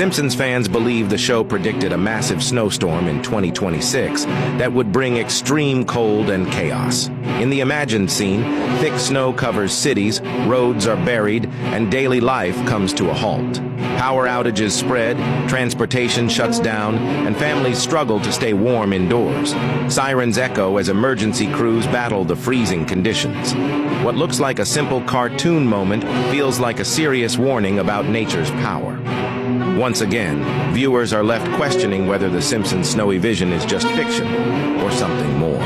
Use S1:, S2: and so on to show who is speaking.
S1: Simpsons fans believe the show predicted a massive snowstorm in 2026 that would bring extreme cold and chaos. In the imagined scene, thick snow covers cities, roads are buried, and daily life comes to a halt. Power outages spread, transportation shuts down, and families struggle to stay warm indoors. Sirens echo as emergency crews battle the freezing conditions. What looks like a simple cartoon moment feels like a serious warning about nature's power. Once again, viewers are left questioning whether The Simpsons' snowy vision is just fiction or something more.